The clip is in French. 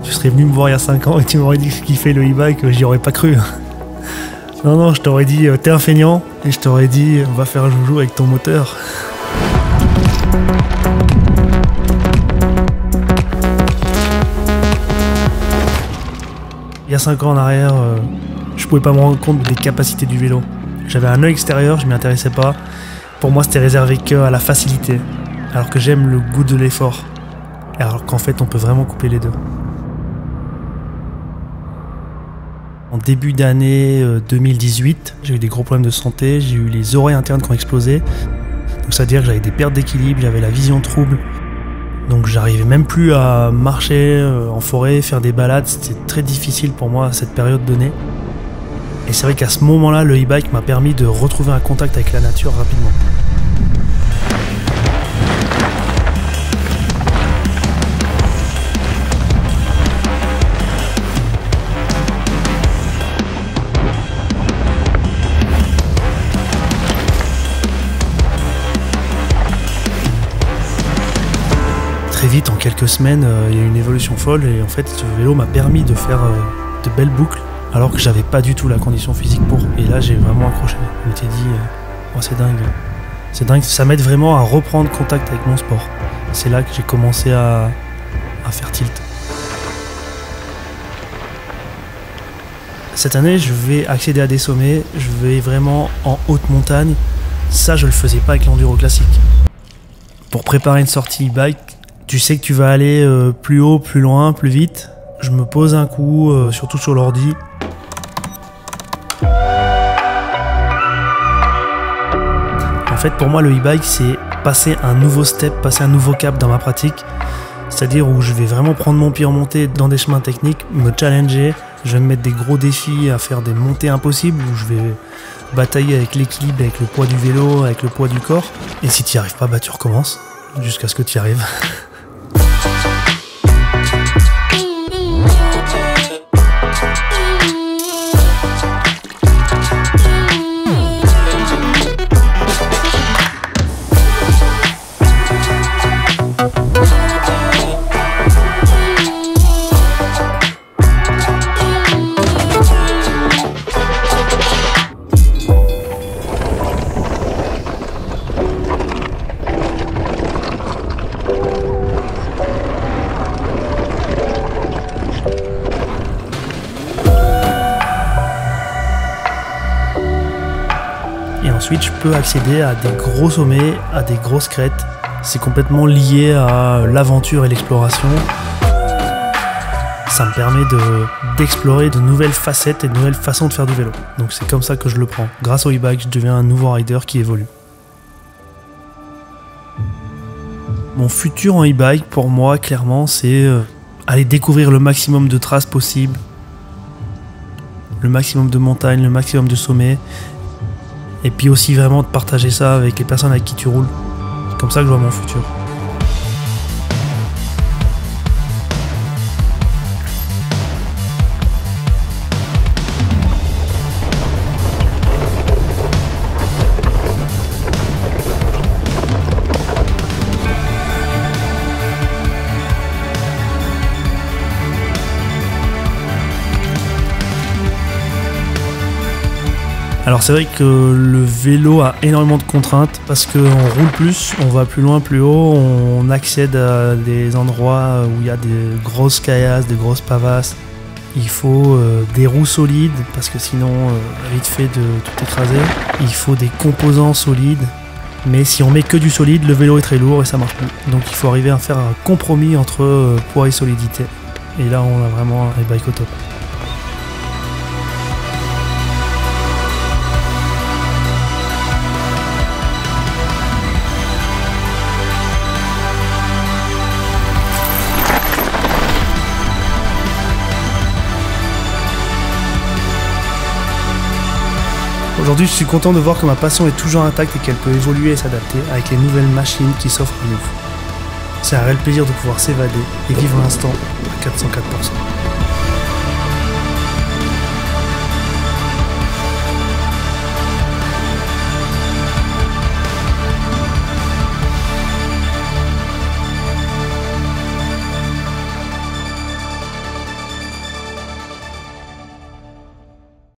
Tu serais venu me voir il y a 5 ans et tu m'aurais dit que je kiffais le e-bike, j'y aurais pas cru. Non, je t'aurais dit t'es un feignant et je t'aurais dit on va faire joujou avec ton moteur. Il y a 5 ans en arrière, je pouvais pas me rendre compte des capacités du vélo. J'avais un œil extérieur, je m'y intéressais pas. Pour moi, c'était réservé qu'à la facilité, alors que j'aime le goût de l'effort. Alors qu'en fait, on peut vraiment couper les deux. En début d'année 2018, j'ai eu des gros problèmes de santé, j'ai eu les oreilles internes qui ont explosé. Donc ça veut dire que j'avais des pertes d'équilibre, j'avais la vision trouble. Donc j'arrivais même plus à marcher en forêt, faire des balades, c'était très difficile pour moi à cette période donnée. Et c'est vrai qu'à ce moment-là, le e-bike m'a permis de retrouver un contact avec la nature rapidement. Très vite, en quelques semaines, il y a eu une évolution folle et en fait, ce vélo m'a permis de faire de belles boucles alors que j'avais pas du tout la condition physique pour. Et là, j'ai vraiment accroché. Je m'étais dit, oh, c'est dingue. C'est dingue, ça m'aide vraiment à reprendre contact avec mon sport. C'est là que j'ai commencé à faire tilt. Cette année, je vais accéder à des sommets, je vais vraiment en haute montagne. Ça, je le faisais pas avec l'enduro classique. Pour préparer une sortie e-bike, tu sais que tu vas aller plus haut, plus loin, plus vite. Je me pose un coup, surtout sur l'ordi. En fait, pour moi, le e-bike, c'est passer un nouveau step, passer un nouveau cap dans ma pratique. C'est-à-dire où je vais vraiment prendre mon pied en montée dans des chemins techniques, me challenger. Je vais me mettre des gros défis à faire des montées impossibles où je vais batailler avec l'équilibre, avec le poids du vélo, avec le poids du corps. Et si tu n'y arrives pas, bah tu recommences jusqu'à ce que tu y arrives. Et ensuite, je peux accéder à des gros sommets, à des grosses crêtes. C'est complètement lié à l'aventure et l'exploration. Ça me permet d'explorer de nouvelles facettes et de nouvelles façons de faire du vélo. Donc c'est comme ça que je le prends. Grâce au e-bike, je deviens un nouveau rider qui évolue. Mon futur en e-bike, pour moi, clairement, c'est aller découvrir le maximum de traces possibles, le maximum de montagnes, le maximum de sommets. Et puis aussi vraiment de partager ça avec les personnes avec qui tu roules. C'est comme ça que je vois mon futur. Alors c'est vrai que le vélo a énormément de contraintes parce qu'on roule plus, on va plus loin, plus haut, on accède à des endroits où il y a des grosses caillasses, des grosses pavasses. Il faut des roues solides parce que sinon vite fait de tout écraser. Il faut des composants solides, mais si on met que du solide, le vélo est très lourd et ça marche plus. Donc il faut arriver à faire un compromis entre poids et solidité. Et là on a vraiment un e-bike au top. Aujourd'hui, je suis content de voir que ma passion est toujours intacte et qu'elle peut évoluer et s'adapter avec les nouvelles machines qui s'offrent à nous. C'est un réel plaisir de pouvoir s'évader et vivre l'instant à 404%.